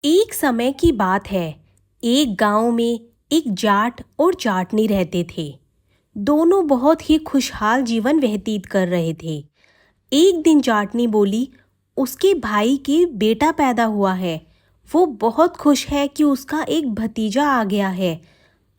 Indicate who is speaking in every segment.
Speaker 1: एक समय की बात है। एक गांव में एक जाट और जाटनी रहते थे। दोनों बहुत ही खुशहाल जीवन व्यतीत कर रहे थे। एक दिन जाटनी बोली, उसके भाई के बेटा पैदा हुआ है। वो बहुत खुश है कि उसका एक भतीजा आ गया है।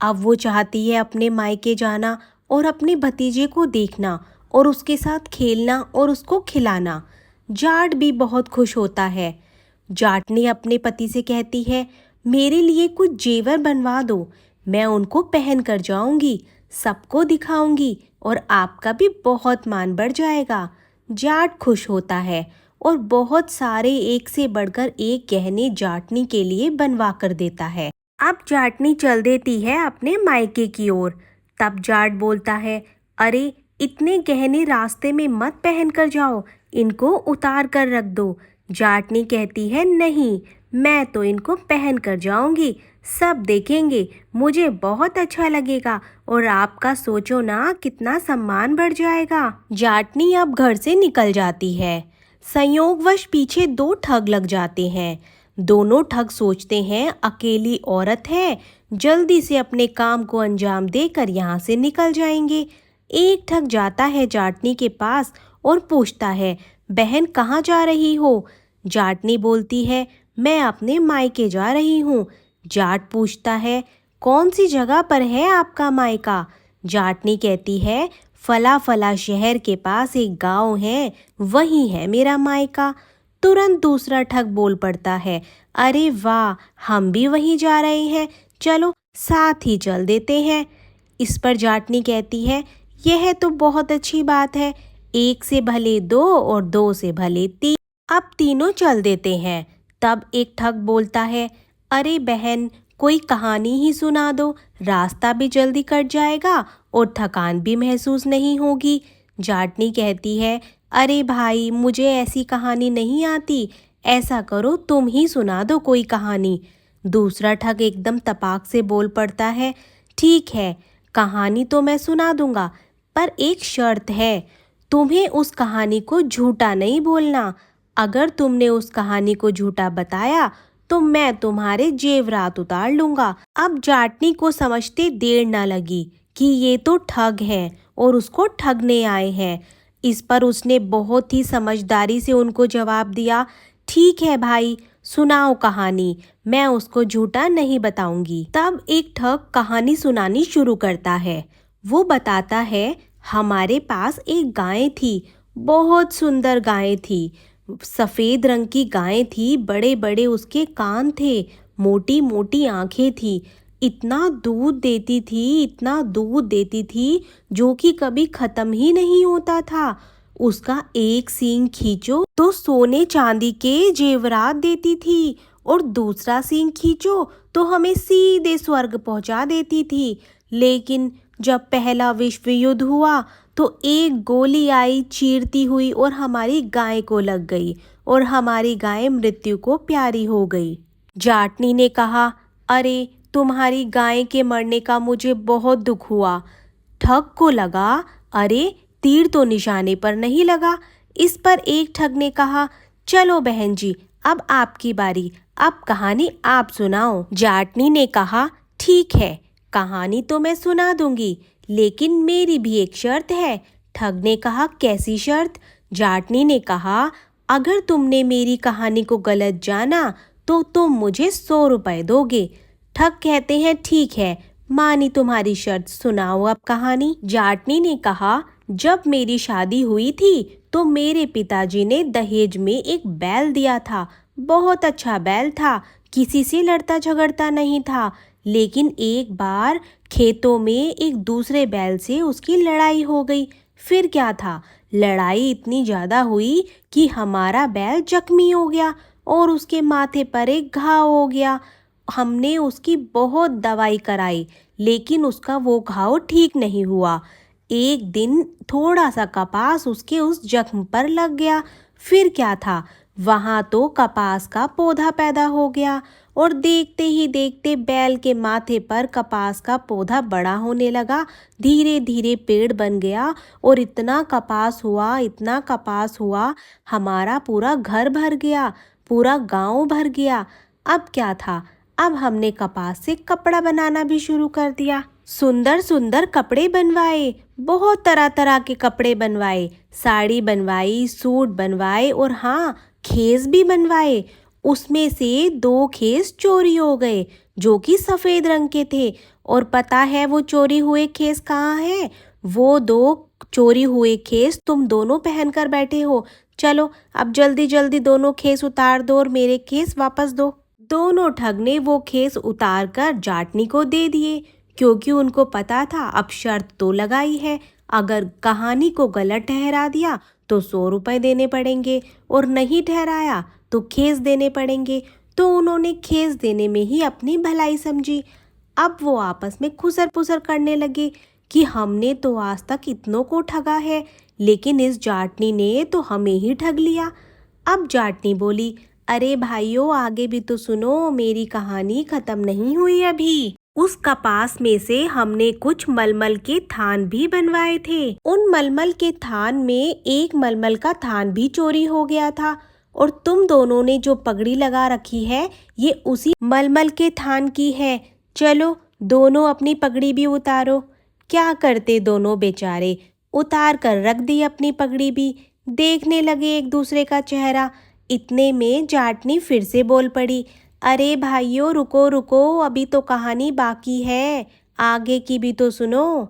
Speaker 1: अब वो चाहती है अपने मायके जाना और अपने भतीजे को देखना और उसके साथ खेलना और उसको खिलाना। जाट भी बहुत खुश होता है। जाटनी अपने पति से कहती है, मेरे लिए कुछ जेवर बनवा दो, मैं उनको पहन कर जाऊंगी, सबको दिखाऊंगी और आपका भी बहुत मान बढ़ जाएगा। जाट खुश होता है और बहुत सारे एक से बढ़कर एक गहने जाटनी के लिए बनवा कर देता है। अब जाटनी चल देती है अपने मायके की ओर। तब जाट बोलता है, अरे इतने गहने रास्ते में मत पहन कर जाओ, इनको उतार कर रख दो। जाटनी कहती है, नहीं, मैं तो इनको पहन कर जाऊंगी, सब देखेंगे, मुझे बहुत अच्छा लगेगा और आपका सोचो ना कितना सम्मान बढ़ जाएगा। जाटनी अब घर से निकल जाती है। संयोगवश पीछे दो ठग लग जाते हैं। दोनों ठग सोचते हैं अकेली औरत है, जल्दी से अपने काम को अंजाम देकर यहाँ से निकल जाएंगे। एक ठग जाता है जाटनी के पास और पूछता है, बहन कहाँ जा रही हो? जाटनी बोलती है, मैं अपने मायके जा रही हूँ। जाट पूछता है, कौन सी जगह पर है आपका मायका? जाटनी कहती है, फला फला शहर के पास एक गांव है, वही है मेरा मायका। तुरंत दूसरा ठग बोल पड़ता है, अरे वाह, हम भी वहीं जा रहे हैं, चलो साथ ही चल देते हैं। इस पर जाटनी कहती है, यह तो बहुत अच्छी बात है, एक से भले दो और दो से भले तीन। अब तीनों चल देते हैं। तब एक ठग बोलता है, अरे बहन, कोई कहानी ही सुना दो, रास्ता भी जल्दी कट जाएगा और थकान भी महसूस नहीं होगी। जाटनी कहती है, अरे भाई, मुझे ऐसी कहानी नहीं आती, ऐसा करो तुम ही सुना दो कोई कहानी। दूसरा ठग एकदम तपाक से बोल पड़ता है, ठीक है, कहानी तो मैं सुना दूंगा, पर एक शर्त है, तुम्हें उस कहानी को झूठा नहीं बोलना। अगर तुमने उस कहानी को झूठा बताया तो मैं तुम्हारे जेवरात उतार लूंगा। अब जाटनी को समझते देर न लगी कि ये तो ठग हैं और उसको ठगने आए हैं। इस पर उसने बहुत ही समझदारी से उनको जवाब दिया, ठीक है भाई, सुनाओ कहानी, मैं उसको झूठा नहीं बताऊंगी। तब एक ठग कहानी सुनानी शुरू करता है। वो बताता है, हमारे पास एक गाय थी, बहुत सुंदर गाय थी। सफ़ेद रंग की गाय थी, बड़े बड़े उसके कान थे, मोटी मोटी आंखें थी। इतना दूध देती थी, इतना दूध देती थी, जो कि कभी ख़त्म ही नहीं होता था। उसका एक सींग खींचो तो सोने चांदी के जेवरात देती थी और दूसरा सींग खींचो तो हमें सीधे स्वर्ग पहुंचा देती थी। लेकिन जब पहला विश्व युद्ध हुआ तो एक गोली आई चीरती हुई और हमारी गाय को लग गई और हमारी गाय मृत्यु को प्यारी हो गई। जाटनी ने कहा, अरे तुम्हारी गाय के मरने का मुझे बहुत दुख हुआ। ठग को लगा, अरे तीर तो निशाने पर नहीं लगा। इस पर एक ठग ने कहा, चलो बहन जी, अब आपकी बारी, अब कहानी आप सुनाओ। जाटनी ने कहा, ठीक है, कहानी तो मैं सुना दूंगी, लेकिन मेरी भी एक शर्त है। ठग ने कहा, कैसी शर्त? जाटनी ने कहा, अगर तुमने मेरी कहानी को गलत जाना तो तुम मुझे 100 रुपए दोगे। ठग कहते हैं, ठीक है, मानी तुम्हारी शर्त, सुनाओ अब कहानी। जाटनी ने कहा, जब मेरी शादी हुई थी तो मेरे पिताजी ने दहेज में एक बैल दिया था। बहुत अच्छा बैल था, किसी से लड़ता झगड़ता नहीं था। लेकिन एक बार खेतों में एक दूसरे बैल से उसकी लड़ाई हो गई। फिर क्या था, लड़ाई इतनी ज़्यादा हुई कि हमारा बैल जख्मी हो गया और उसके माथे पर एक घाव हो गया। हमने उसकी बहुत दवाई कराई, लेकिन उसका वो घाव ठीक नहीं हुआ। एक दिन थोड़ा सा कपास उसके उस जख्म पर लग गया। फिर क्या था, वहाँ तो कपास का पौधा पैदा हो गया और देखते ही देखते बैल के माथे पर कपास का पौधा बड़ा होने लगा। धीरे धीरे पेड़ बन गया और इतना कपास हुआ, इतना कपास हुआ, हमारा पूरा घर भर गया, पूरा गांव भर गया। अब क्या था, अब हमने कपास से कपड़ा बनाना भी शुरू कर दिया। सुंदर सुंदर कपड़े बनवाए, बहुत तरह तरह के कपड़े बनवाए, साड़ी बनवाई, सूट बनवाए और हाँ, खेस भी बनवाए। उसमें से 2 खेस चोरी हो गए जो कि सफ़ेद रंग के थे। और पता है वो चोरी हुए खेस कहाँ हैं? वो 2 चोरी हुए खेस तुम दोनों पहन कर बैठे हो। चलो अब जल्दी जल्दी दोनों खेस उतार दो और मेरे खेस वापस दो। दोनों ठग ने वो खेस उतार कर जाटनी को दे दिए, क्योंकि उनको पता था अब शर्त तो लगाई है, अगर कहानी को गलत ठहरा दिया तो 100 रुपए देने पड़ेंगे और नहीं ठहराया तो खेस देने पड़ेंगे। तो उन्होंने खेस देने में ही अपनी भलाई समझी। अब वो आपस में खुसर पुसर करने लगे कि हमने तो आज तक इतनों को ठगा है, लेकिन इस जाटनी ने तो हमें ही ठग लिया। अब जाटनी बोली, अरे भाइयों, आगे भी तो सुनो, मेरी कहानी खत्म नहीं हुई अभी। उस कपास में से हमने कुछ मलमल के थान भी बनवाए थे। उन मलमल के थान में एक मलमल का थान भी चोरी हो गया था। और तुम दोनों ने जो पगड़ी लगा रखी है, ये उसी मलमल के थान की है। चलो दोनों अपनी पगड़ी भी उतारो। क्या करते दोनों बेचारे, उतार कर रख दी अपनी पगड़ी भी। देखने लगे एक दूसरे का चेहरा। इतने में जाटनी फिर से बोल पड़ी, अरे भाइयों, रुको रुको, अभी तो कहानी बाकी है, आगे की भी तो सुनो।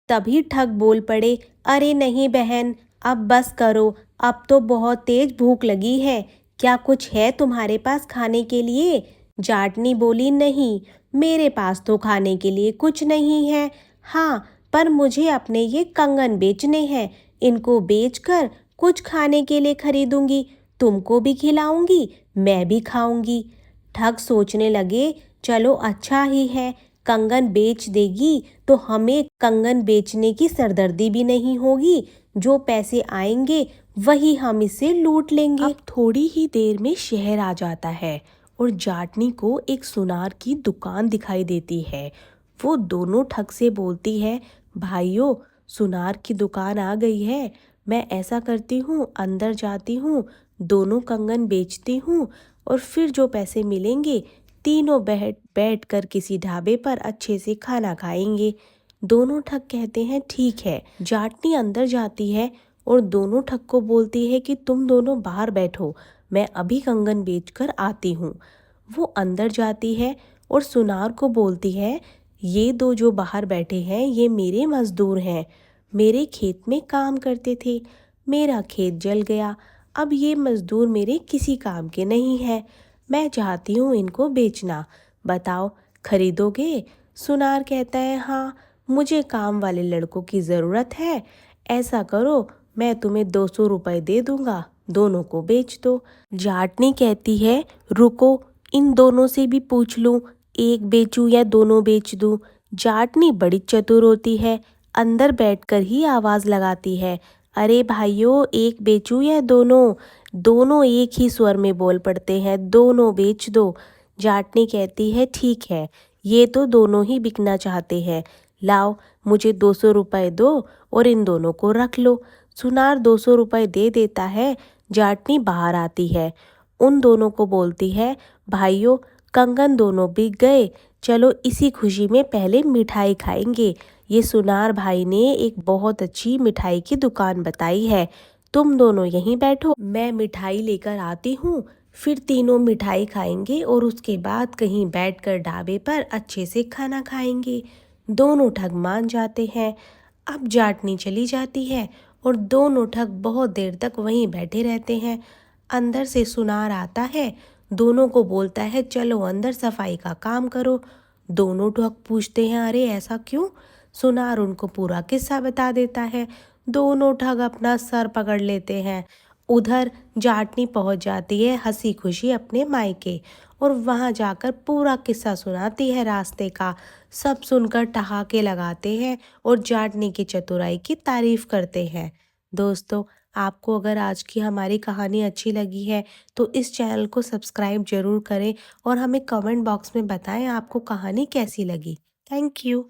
Speaker 1: तभी ठग बोल पड़े, अरे नहीं बहन, अब बस करो, अब तो बहुत तेज भूख लगी है, क्या कुछ है तुम्हारे पास खाने के लिए? जाटनी बोली, नहीं, मेरे पास तो खाने के लिए कुछ नहीं है। हाँ, पर मुझे अपने ये कंगन बेचने हैं, इनको बेचकर कुछ खाने के लिए खरीदूंगी, तुमको भी खिलाऊंगी, मैं भी खाऊंगी। ठग सोचने लगे, चलो अच्छा ही है, कंगन बेच देगी तो हमें कंगन बेचने की सरदर्दी भी नहीं होगी, जो पैसे आएंगे वही हम इसे लूट लेंगे। अब थोड़ी ही देर में शहर आ जाता है और जाटनी को एक सुनार की दुकान दिखाई देती है। वो दोनों ठग से बोलती है, भाइयों, सुनार की दुकान आ गई है, मैं ऐसा करती हूँ, अंदर जाती हूँ, दोनों कंगन बेचती हूँ और फिर जो पैसे मिलेंगे तीनों बैठ बैठ कर किसी ढाबे पर अच्छे से खाना खाएंगे। दोनों ठग कहते हैं ठीक है। जाटनी अंदर जाती है और दोनों ठग को बोलती है कि तुम दोनों बाहर बैठो, मैं अभी कंगन बेचकर आती हूँ। वो अंदर जाती है और सुनार को बोलती है, ये 2 जो बाहर बैठे हैं ये मेरे मजदूर हैं, मेरे खेत में काम करते थे, मेरा खेत जल गया, अब ये मजदूर मेरे किसी काम के नहीं हैं, मैं चाहती हूँ इनको बेचना, बताओ खरीदोगे? सुनार कहता है, हाँ, मुझे काम वाले लड़कों की ज़रूरत है, ऐसा करो, मैं तुम्हें 200 रुपये दे दूंगा, दोनों को बेच दो। जाटनी कहती है, रुको, इन दोनों से भी पूछ लूँ, एक बेचूं या दोनों बेच दूँ। जाटनी बड़ी चतुर होती है, अंदर बैठकर ही आवाज़ लगाती है, अरे भाइयों, एक बेचूं या दोनों? दोनों एक ही स्वर में बोल पड़ते हैं, दोनों बेच दो। जाटनी कहती है, ठीक है, ये तो दोनों ही बिकना चाहते हैं, लाओ मुझे 200 रुपये दो और इन दोनों को रख लो। सुनार 200 रुपये दे देता है। जाटनी बाहर आती है, उन दोनों को बोलती है, भाइयों, कंगन दोनों बिक गए, चलो इसी खुशी में पहले मिठाई खाएंगे। ये सुनार भाई ने एक बहुत अच्छी मिठाई की दुकान बताई है, तुम दोनों यहीं बैठो, मैं मिठाई लेकर आती हूँ, फिर तीनों मिठाई खाएंगे और उसके बाद कहीं बैठकर ढाबे पर अच्छे से खाना खाएंगे। दोनों ठग मान जाते हैं। अब जाटनी चली जाती है और दोनों ठग बहुत देर तक वहीं बैठे रहते हैं। अंदर से सुनार आता है, दोनों को बोलता है, चलो अंदर सफाई का काम करो। दोनों ठग पूछते हैं, अरे ऐसा क्यों? सुनार उनको पूरा किस्सा बता देता है। दोनों ठग अपना सर पकड़ लेते हैं। उधर जाटनी पहुंच जाती है हंसी खुशी अपने मायके और वहां जाकर पूरा किस्सा सुनाती है रास्ते का। सब सुनकर ठहाके लगाते हैं और जाटनी की चतुराई की तारीफ करते हैं। दोस्तों, आपको अगर आज की हमारी कहानी अच्छी लगी है तो इस चैनल को सब्सक्राइब जरूर करें और हमें कमेंट बॉक्स में बताएं आपको कहानी कैसी लगी। Thank you.